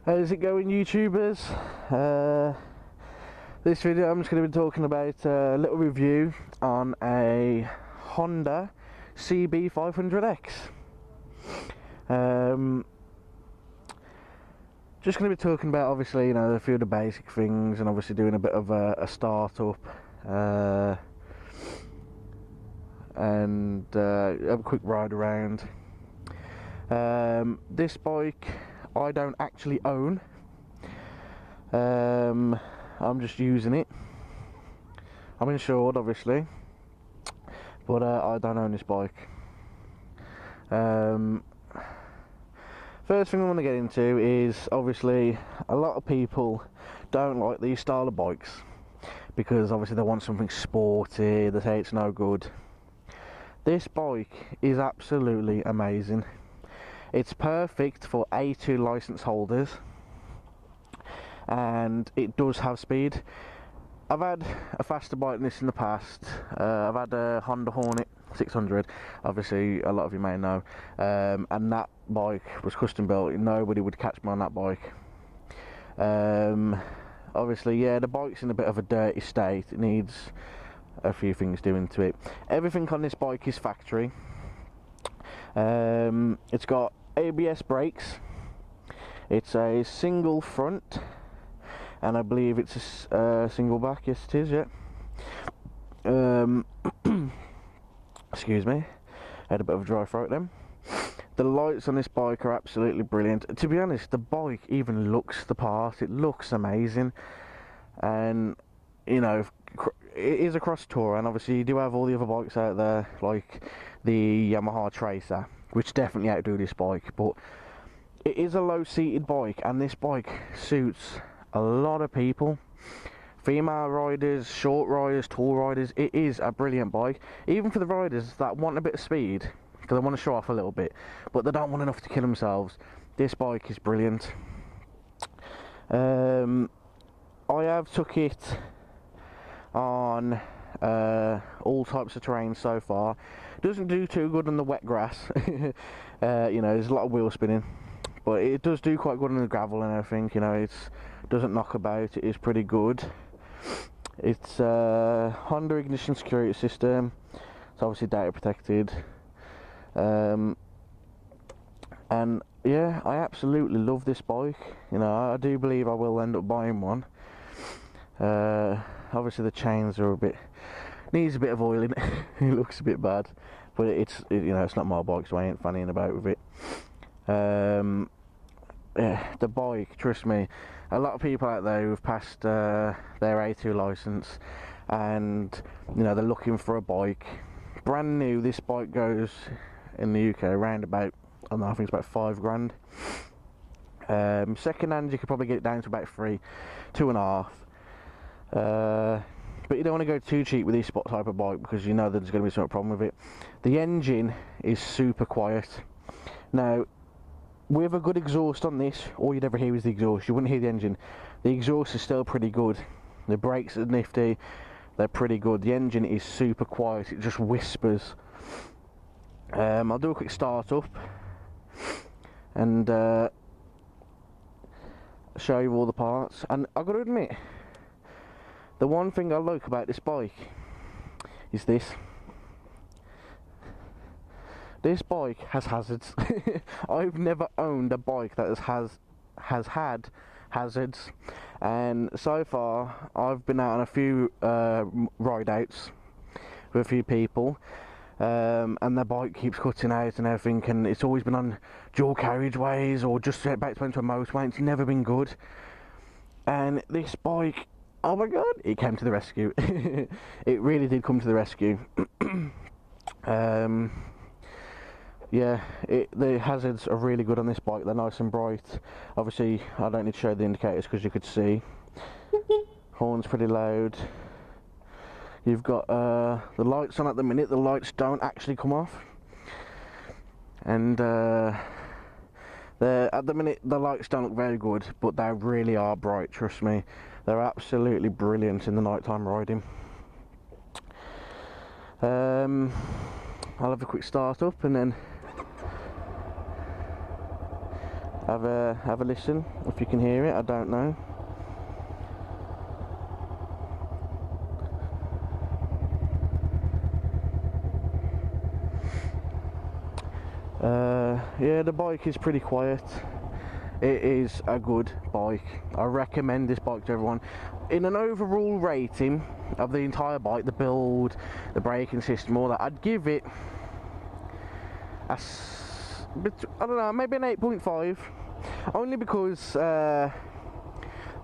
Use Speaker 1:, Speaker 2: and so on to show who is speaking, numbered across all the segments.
Speaker 1: How's it going, YouTubers? This video I'm just going to be talking about a little review on a Honda CB500X. Just going to be talking about, obviously, you know, a few of the basic things, and obviously doing a bit of a start-up, and have a quick ride around. This bike I don't actually own. I'm just using it. I'm insured, obviously, but I don't own this bike. First thing I want to get into is, obviously, a lot of people don't like these style of bikes because obviously they want something sporty. They say it's no good. This bike is absolutely amazing. It's perfect for A2 license holders, and it does have speed. I've had a faster bike than this in the past. I've had a Honda C B500X, obviously a lot of you may know, and that bike was custom built. Nobody would catch me on that bike. Obviously, yeah, the bike's in a bit of a dirty state. It needs a few things doing to it. Everything on this bike is factory. It's got ABS brakes. It's a single front, and I believe it's a single back. Yes, it is. Yeah. Excuse me, I had a bit of a dry throat then. The lights on this bike are absolutely brilliant. To be honest, the bike even looks the part. It looks amazing, and you know, it is a cross tour, and obviously you do have all the other bikes out there, like the Yamaha Tracer, which definitely outdo this bike. But it is a low-seated bike, and this bike suits a lot of people. Female riders, short riders, tall riders. It is a brilliant bike, even for the riders that want a bit of speed, because they want to show off a little bit, but they don't want enough to kill themselves. This bike is brilliant. I have took it on all types of terrain so far. Doesn't do too good on the wet grass. You know, there's a lot of wheel spinning, but it does do quite good on the gravel and everything. You know, it doesn't knock about. It is pretty good. It's Honda ignition security system. It's obviously data protected, and yeah, I absolutely love this bike. You know, I do believe I will end up buying one. Obviously the chains are needs a bit of oiling. It looks a bit bad, but you know, it's not my bike, so I ain't fannying about with it. Yeah, the bike, trust me, a lot of people out there who've passed their A2 license, and you know, they're looking for a bike brand new. This bike goes in the UK around about, I don't know, I think it's about £5 grand. Second hand, you could probably get it down to about 2.5. But you don't want to go too cheap with this type of bike, because you know there's going to be some problem with it. The engine is super quiet. Now, with a good exhaust on this, all you'd ever hear is the exhaust. You wouldn't hear the engine. The exhaust is still pretty good. The brakes are nifty. They're pretty good. The engine is super quiet. It just whispers. I'll do a quick start up and show you all the parts. And I've got to admit, the one thing I like about this bike is this. This bike has hazards. I've never owned a bike that has had hazards, and so far I've been out on a few ride outs with a few people, and the bike keeps cutting out and everything, and it's always been on dual carriageways or just back to a motorway. It's never been good. And this bike, oh my god, it came to the rescue. It really did come to the rescue. Yeah, the hazards are really good on this bike. They're nice and bright. Obviously, I don't need to show the indicators because you could see. Horn's pretty loud. You've got the lights on at the minute. The lights don't actually come off, and at the minute the lights don't look very good, but they really are bright. Trust me, they're absolutely brilliant in the nighttime riding. I'll have a quick start up and then have a listen if you can hear it. I don't know. Yeah, the bike is pretty quiet. It is a good bike. I recommend this bike to everyone. In an overall rating of the entire bike, the build, the braking system, all that, I'd give it I don't know, maybe an 8.5. Only because the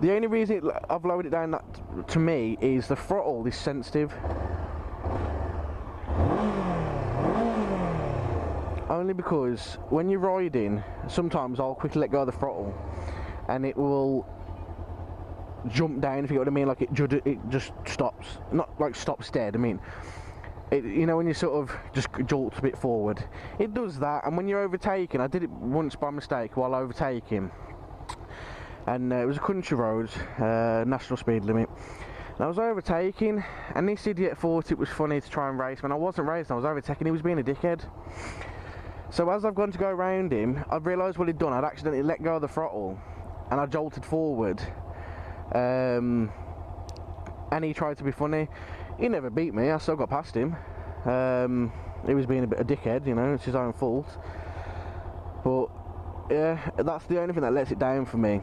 Speaker 1: only reason I've lowered it down that, to me, is the throttle is sensitive. Only because when you're riding, sometimes I'll quickly let go of the throttle and it will jump down, if you know what I mean, like it just stops. Not like stops dead, I mean, you know, when you sort of just jolt a bit forward, it does that. And when you're overtaking, I did it once by mistake while overtaking, and it was a country road, national speed limit, and I was overtaking, and this idiot thought it was funny to try and race. When I wasn't racing, I was overtaking. He was being a dickhead. So as I've gone to go around him, I've realised what he'd done. I'd accidentally let go of the throttle and I jolted forward, and he tried to be funny. He never beat me, I still got past him. He was being a bit of a dickhead, you know, it's his own fault. But yeah, that's the only thing that lets it down for me.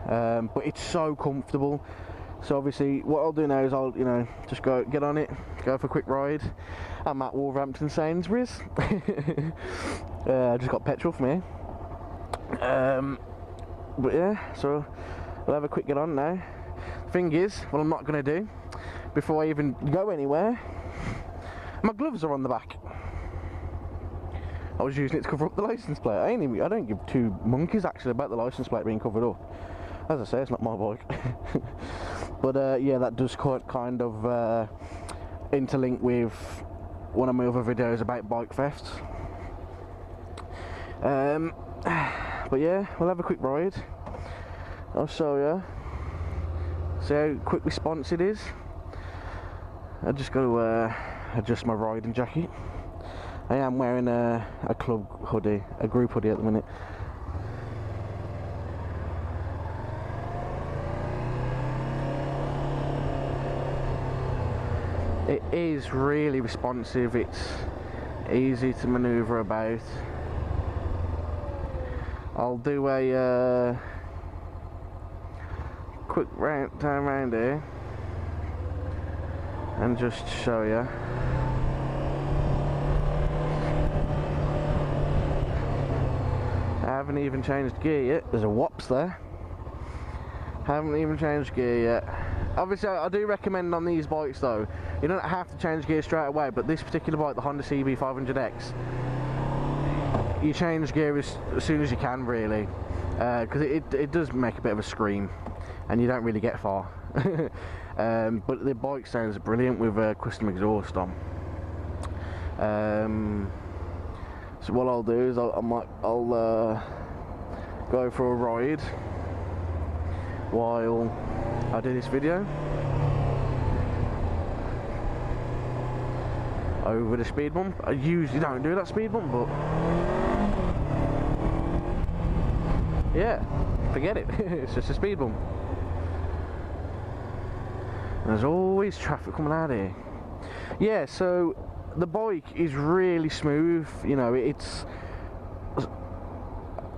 Speaker 1: But it's so comfortable. So obviously what I'll do now is I'll, you know, just go get on it, go for a quick ride. I'm at Wolverhampton Sainsbury's. I just got petrol from here. But yeah, so we'll have a quick get on now. Thing is, what I'm not going to do before I even go anywhere, my gloves are on the back. I was using it to cover up the license plate. I don't give two monkeys actually about the license plate being covered up. As I say, it's not my bike. But yeah, that does kind of interlink with one of my other videos about bike thefts. But yeah, we'll have a quick ride. I'll show you. See how quick response it is. I just got to adjust my riding jacket. I am wearing a club hoodie, a group hoodie at the minute. It is really responsive, it's easy to manoeuvre about. I'll do a quick turn around here and just show you. I haven't even changed gear yet. There's a whoops there. Haven't even changed gear yet. Obviously I do recommend on these bikes though, you don't have to change gear straight away, but this particular bike, the Honda CB500X, you change gear as soon as you can really, because it does make a bit of a scream and you don't really get far. But the bike sounds brilliant with a custom exhaust on. So what I'll do is I'll go for a ride while I do this video over the speed bump. I usually don't do that speed bump, but yeah, forget it. It's just a speed bump. There's always traffic coming out here. Yeah, so the bike is really smooth, you know.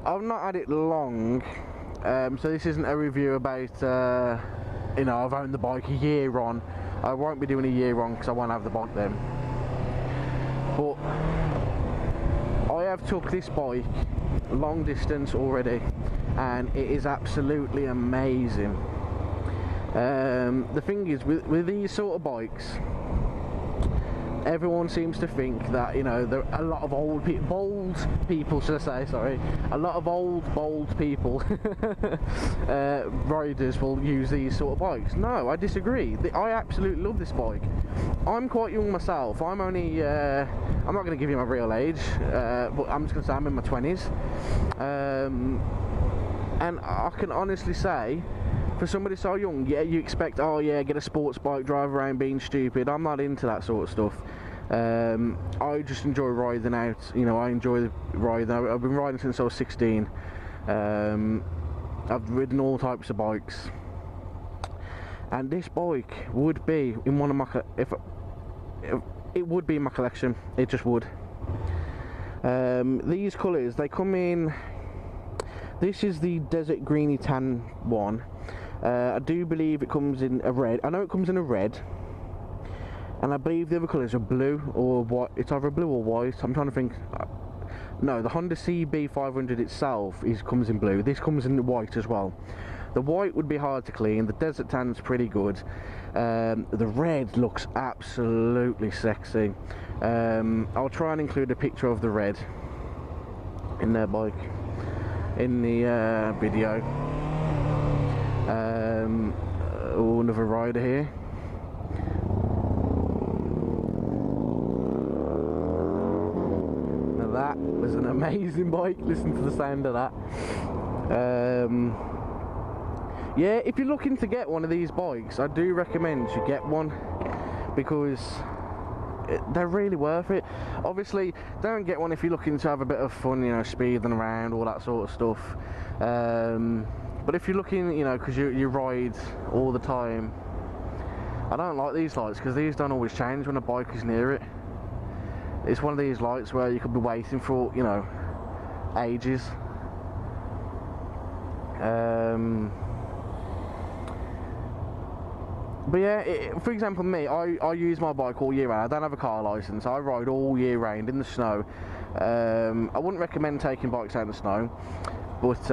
Speaker 1: I've not had it long, so this isn't a review about you know, I've owned the bike a year on. I won't be doing a year on because I won't have the bike then. But I have took this bike long distance already and it is absolutely amazing. The thing is, with these sort of bikes, everyone seems to think that, you know, there are a lot of bold people, should I say, sorry, a lot of bold people riders will use these sort of bikes. No, I disagree. I absolutely love this bike. I'm quite young myself. I'm only I'm not going to give you my real age, but I'm just going to say I'm in my 20s, and I can honestly say, for somebody so young, yeah, you expect, oh yeah, get a sports bike, drive around being stupid. I'm not into that sort of stuff. I just enjoy riding out, you know. I enjoy riding. I've been riding since I was 16. I've ridden all types of bikes, and this bike would be in one of my if it would be in my collection. It just would. These colours, they come in. This is the desert greeny tan one. I do believe it comes in a red. I know it comes in a red, and I believe the other colours are blue or white. It's either blue or white. I'm trying to think. No, the Honda CB500 itself comes in blue. This comes in white as well. The white would be hard to clean. The desert tan's pretty good. The red looks absolutely sexy. I'll try and include a picture of the red in their bike in the video. Oh, another rider here. Now that was an amazing bike. Listen to the sound of that. Yeah, if you're looking to get one of these bikes, I do recommend you get one, because they're really worth it. Obviously, don't get one if you're looking to have a bit of fun, you know, speeding around, all that sort of stuff. But if you're looking, you know, because you ride all the time, I don't like these lights because these don't always change when a bike is near it. It's one of these lights where you could be waiting for, you know, ages. But yeah, for example, me, I use my bike all year round. I don't have a car licence. I ride all year round in the snow. I wouldn't recommend taking bikes out in the snow, but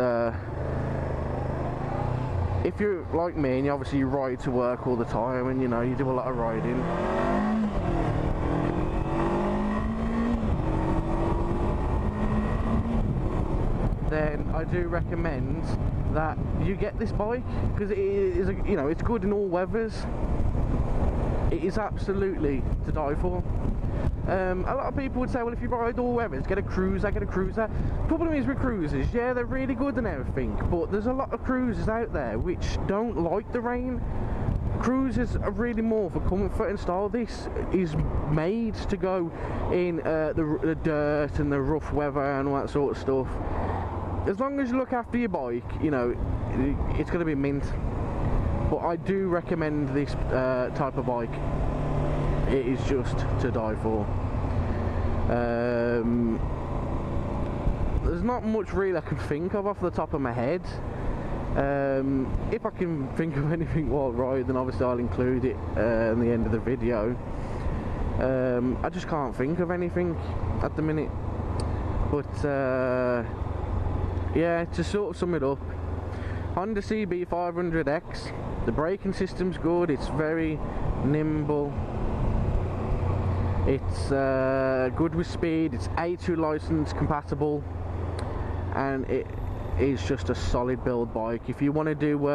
Speaker 1: if you're like me and you obviously ride to work all the time, and you know, you do a lot of riding, then I do recommend that you get this bike, because it is, you know, it's good in all weathers. It is absolutely to die for. A lot of people would say, well, if you ride all weathers, get a cruiser, get a cruiser. Problem is with cruisers, yeah, they're really good and everything, but there's a lot of cruisers out there which don't like the rain. Cruisers are really more for comfort and style. This is made to go in the dirt and the rough weather and all that sort of stuff. As long as you look after your bike, you know, it's going to be mint. But I do recommend this type of bike. It is just to die for. There's not much really I can think of off the top of my head. If I can think of anything while riding, then obviously I'll include it in the end of the video. I just can't think of anything at the minute. But yeah, to sort of sum it up, Honda CB500X, the braking system's good, it's very nimble, it's good with speed, it's A2 license compatible, and it is just a solid build bike. If you want to do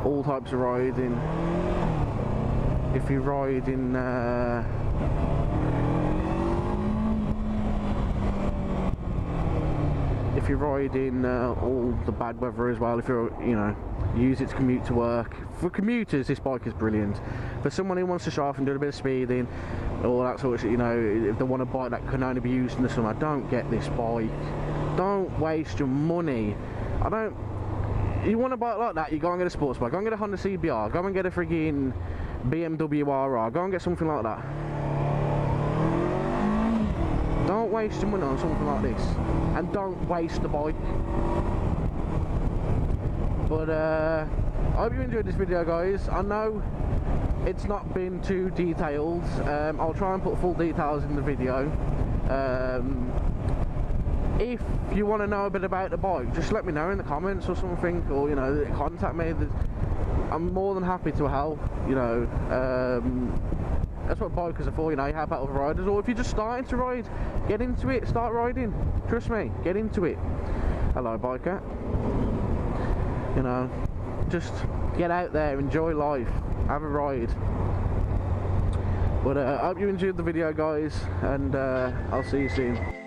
Speaker 1: all types of riding, if you ride in all the bad weather as well, if you're, you know, use it to commute to work. For commuters, this bike is brilliant. For someone who wants to show off and do a bit of speeding, all that sort of shit, you know, if they want a bike that can only be used in the summer, don't get this bike. Don't waste your money. You want a bike like that, you go and get a sports bike. Go and get a Honda CBR. Go and get a friggin' BMW RR. Go and get something like that. Don't waste your money on something like this, and don't waste the bike. But I hope you enjoyed this video, guys. I know it's not been too detailed. I'll try and put full details in the video. If you want to know a bit about the bike, just let me know in the comments or something, or, you know, contact me. I'm more than happy to help, you know. That's what bikers are for, you know. You help out other riders, or if you're just starting to ride, get into it, start riding. Trust me, get into it. Hello, biker. You know, just get out there, enjoy life, have a ride. But I hope you enjoyed the video, guys, and I'll see you soon.